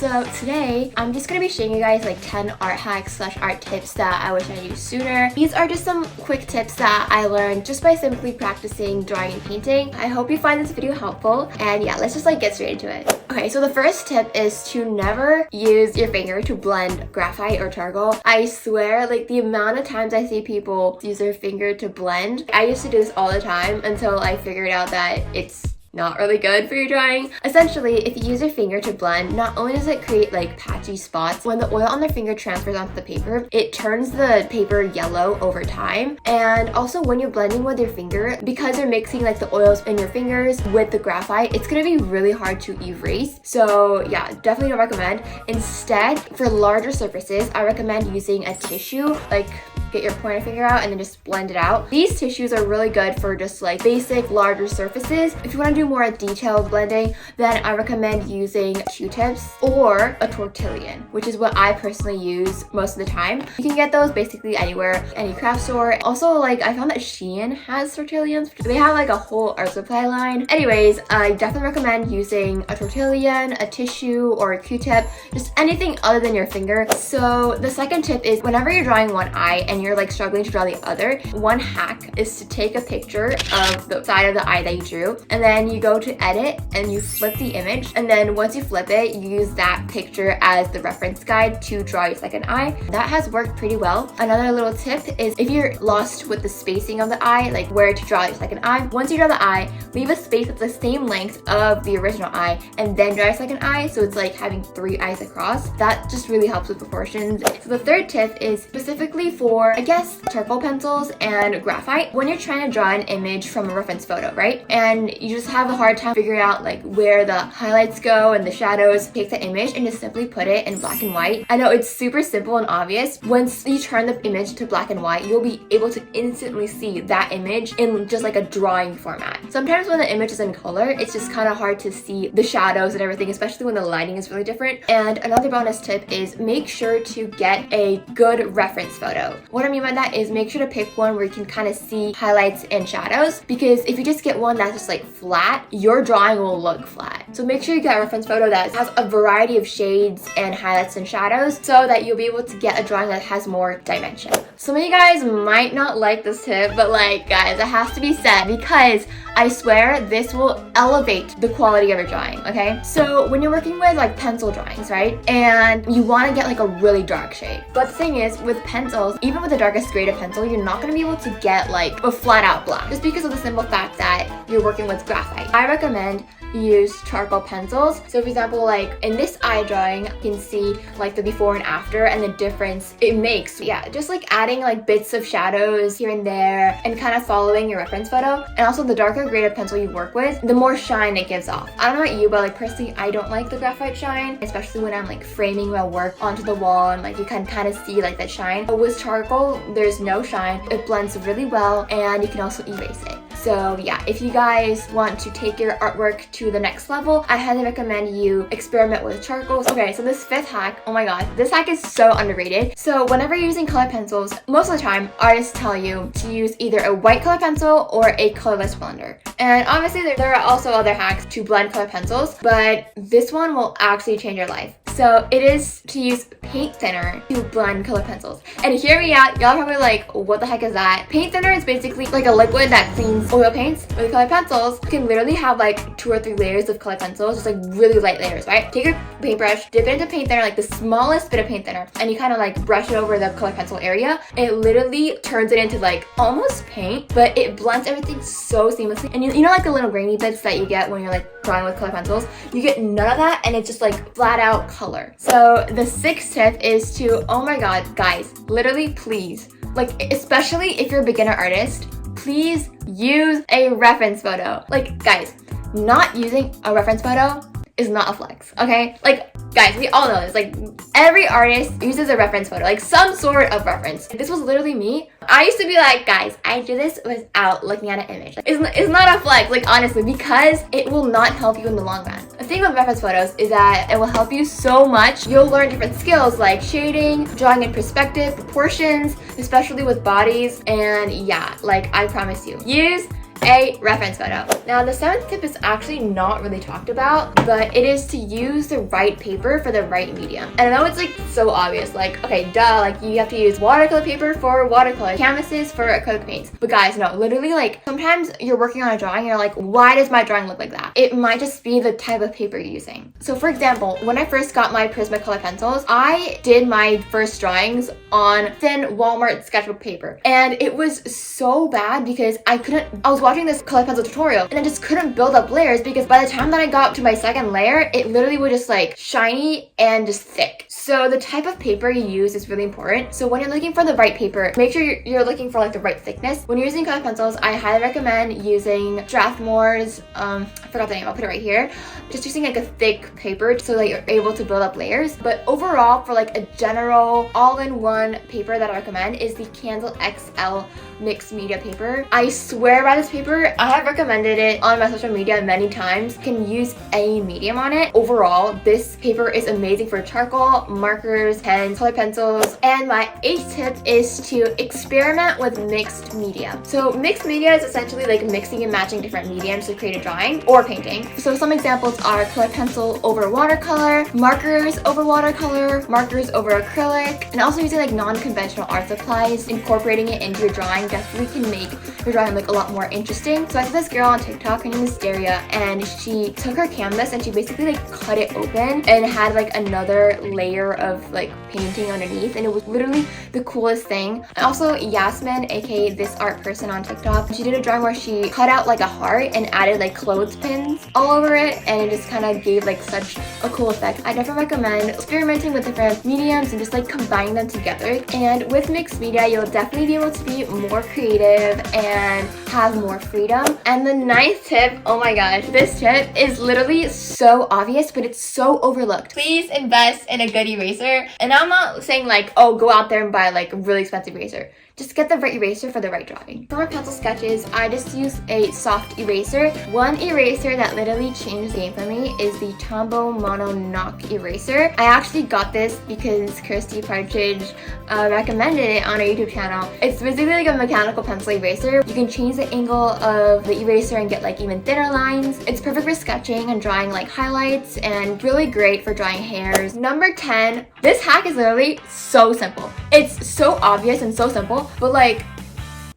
So today I'm just gonna be showing you guys like 10 art hacks / art tips that I wish I knew sooner. These are just some quick tips that I learned just by simply practicing drawing and painting. I hope you find this video helpful, and yeah, let's just like get straight into it. Okay, so the first tip is to never use your finger to blend graphite or charcoal. I swear, like the amount of times I see people use their finger to blend, I used to do this all the time until I figured out that it's not really good for your drawing. Essentially, if you use your finger to blend, not only does it create like patchy spots, when the oil on their finger transfers onto the paper, it turns the paper yellow over time. And also when you're blending with your finger, because you're mixing like the oils in your fingers with the graphite, it's gonna be really hard to erase. So yeah, definitely don't recommend. Instead, for larger surfaces, I recommend using a tissue, like get your pointer finger out and then just blend it out. These tissues are really good for just like basic larger surfaces. If you want to do more detailed blending, then I recommend using Q-tips or a tortillon, which is what I personally use most of the time. You can get those basically anywhere, any craft store. Also, like I found that Shein has tortillons. They have like a whole art supply line. Anyways, I definitely recommend using a tortillon, a tissue, or a Q-tip, just anything other than your finger. So the second tip is whenever you're drawing one eye and you're like struggling to draw the other, one hack is to take a picture of the side of the eye that you drew, and then you go to edit and you flip the image, and then once you flip it, you use that picture as the reference guide to draw your second eye. That has worked pretty well. Another little tip is if you're lost with the spacing of the eye, like where to draw your second eye, once you draw the eye, leave a space that's the same length of the original eye and then draw your second eye, so it's like having 3 eyes across. That just really helps with proportions. So the third tip is specifically for, I guess, charcoal pencils and graphite. When you're trying to draw an image from a reference photo, right? And you just have a hard time figuring out like where the highlights go and the shadows, take the image and just simply put it in black and white. I know it's super simple and obvious. Once you turn the image to black and white, you'll be able to instantly see that image in just like a drawing format. Sometimes when the image is in color, it's just kind of hard to see the shadows and everything, especially when the lighting is really different. And another bonus tip is make sure to get a good reference photo. What I mean by that is make sure to pick one where you can kind of see highlights and shadows, because if you just get one that's just like flat, your drawing will look flat. So make sure you get a reference photo that has a variety of shades and highlights and shadows so that you'll be able to get a drawing that has more dimension. Some of you guys might not like this tip, but like guys, it has to be said because I swear this will elevate the quality of your drawing, okay? So when you're working with like pencil drawings, right? And you want to get like a really dark shade. But the thing is, with pencils, even with the darkest grade of pencil, you're not going to be able to get like a flat out black just because of the simple fact that you're working with graphite. I recommend use charcoal pencils. So for example, like in this eye drawing, you can see like the before and after and the difference it makes. Yeah, just like adding like bits of shadows here and there and kind of following your reference photo. And also the darker grade of pencil you work with, the more shine it gives off. I don't know about you, but like personally, I don't like the graphite shine, especially when I'm like framing my work onto the wall and like you can kind of see like that shine. But with charcoal, there's no shine. It blends really well and you can also erase it. So yeah, if you guys want to take your artwork to the next level, I highly recommend you experiment with charcoals. Okay, so this fifth hack, oh my god, this hack is so underrated. So whenever you're using color pencils, most of the time, artists tell you to use either a white color pencil or a colorless blender. And obviously there are also other hacks to blend color pencils, but this one will actually change your life. So it is to use paint thinner to blend color pencils. And hear me out, y'all are probably like, what the heck is that? Paint thinner is basically like a liquid that cleans oil paints. With color pencils, you can literally have like 2 or 3 layers of color pencils, just like really light layers, right? Take your paintbrush, dip it into paint thinner, like the smallest bit of paint thinner, and you kind of like brush it over the color pencil area. It literally turns it into like almost paint, but it blends everything so seamlessly. And you know like the little grainy bits that you get when you're like drawing with color pencils? You get none of that and it's just like flat out color. So the 6th tip is to, oh my god, guys, literally please, like especially if you're a beginner artist, please use a reference photo. Like guys, not using a reference photo is not a flex, okay? Like guys, we all know this. Like every artist uses a reference photo, like some sort of reference. This was literally me. I used to be like, guys, I do this without looking at an image. Like, it's not a flex, like honestly, because it will not help you in the long run. The thing with reference photos is that it will help you so much. You'll learn different skills like shading, drawing in perspective, proportions, especially with bodies, and yeah, like I promise you, use a reference photo. Now, the 7th tip is actually not really talked about, but it is to use the right paper for the right medium. And I know it's like so obvious, like, okay, duh, like you have to use watercolor paper for watercolor, canvases for acrylic paints. But guys, no, literally, like sometimes you're working on a drawing and you're like, why does my drawing look like that? It might just be the type of paper you're using. So for example, when I first got my Prismacolor pencils, I did my first drawings on thin Walmart sketchbook paper. And it was so bad because I was watching this color pencil tutorial and I just couldn't build up layers because by the time that I got to my second layer, it literally was just like shiny and just thick. So the type of paper you use is really important. So when you're looking for the right paper, make sure you're looking for like the right thickness. When you're using color pencils, I highly recommend using Strathmore's, I forgot the name, I'll put it right here. Just using like a thick paper so that you're able to build up layers. But overall, for like a general all-in-one paper that I recommend is the Candle XL mixed media paper. I swear by this paper. I have recommended it on my social media many times. You can use any medium on it. Overall, this paper is amazing for charcoal, markers, pens, color pencils. And my 8th tip is to experiment with mixed media. So mixed media is essentially like mixing and matching different mediums to create a drawing or painting. So some examples are color pencil over watercolor, markers over watercolor, markers over acrylic, and also using like non-conventional art supplies. Incorporating it into your drawing definitely can make your drawing look a lot more interesting. So I saw this girl on TikTok, her name is Daria, and she took her canvas and she basically like cut it open and had like another layer of like painting underneath, and it was literally the coolest thing. And also Yasmin, aka this art person on TikTok, she did a drawing where she cut out like a heart and added like clothespins all over it, and it just kind of gave like such a cool effect. I definitely recommend experimenting with different mediums and just like combining them together. And with mixed media, you'll definitely be able to be more creative and have more freedom. And the 9th tip, oh my gosh, this tip is literally so obvious, but it's so overlooked. Please invest in a good eraser. And I'm not saying like, oh, go out there and buy like a really expensive eraser. Just get the right eraser for the right drawing. For my pencil sketches, I just use a soft eraser. One eraser that literally changed the game for me is the Tombow Mono Knock eraser. I actually got this because Kirsty Partridge recommended it on our YouTube channel. It's basically like a mechanical pencil eraser. You can change the angle of the eraser and get like even thinner lines. It's perfect for sketching and drawing like highlights, and really great for drawing hairs. Number 10, this hack is literally so simple. It's so obvious and so simple, but like,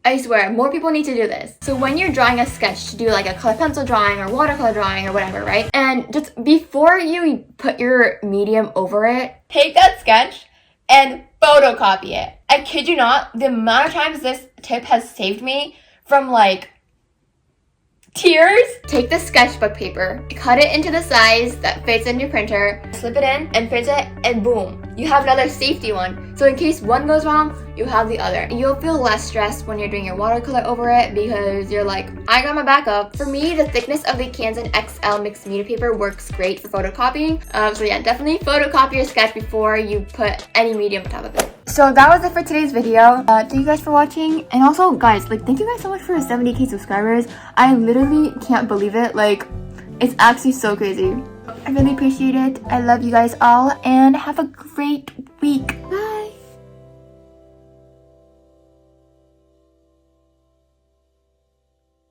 I swear, more people need to do this. So when you're drawing a sketch to do like a color pencil drawing or watercolor drawing or whatever, right? And just before you put your medium over it, take that sketch and photocopy it. I kid you not, the amount of times this tip has saved me from like tears. Take the sketchbook paper, cut it into the size that fits in your printer, slip it in and fits it, and boom, you have another safety one. So in case one goes wrong, you have the other. You'll feel less stressed when you're doing your watercolor over it because you're like, I got my backup. For me, the thickness of the Canson XL mixed media paper works great for photocopying. So yeah, definitely photocopy your sketch before you put any medium on top of it. So that was it for today's video. Thank you guys for watching. And also, guys, like, thank you guys so much for 70k subscribers. I literally can't believe it. Like, it's actually so crazy. I really appreciate it. I love you guys all, and have a great week.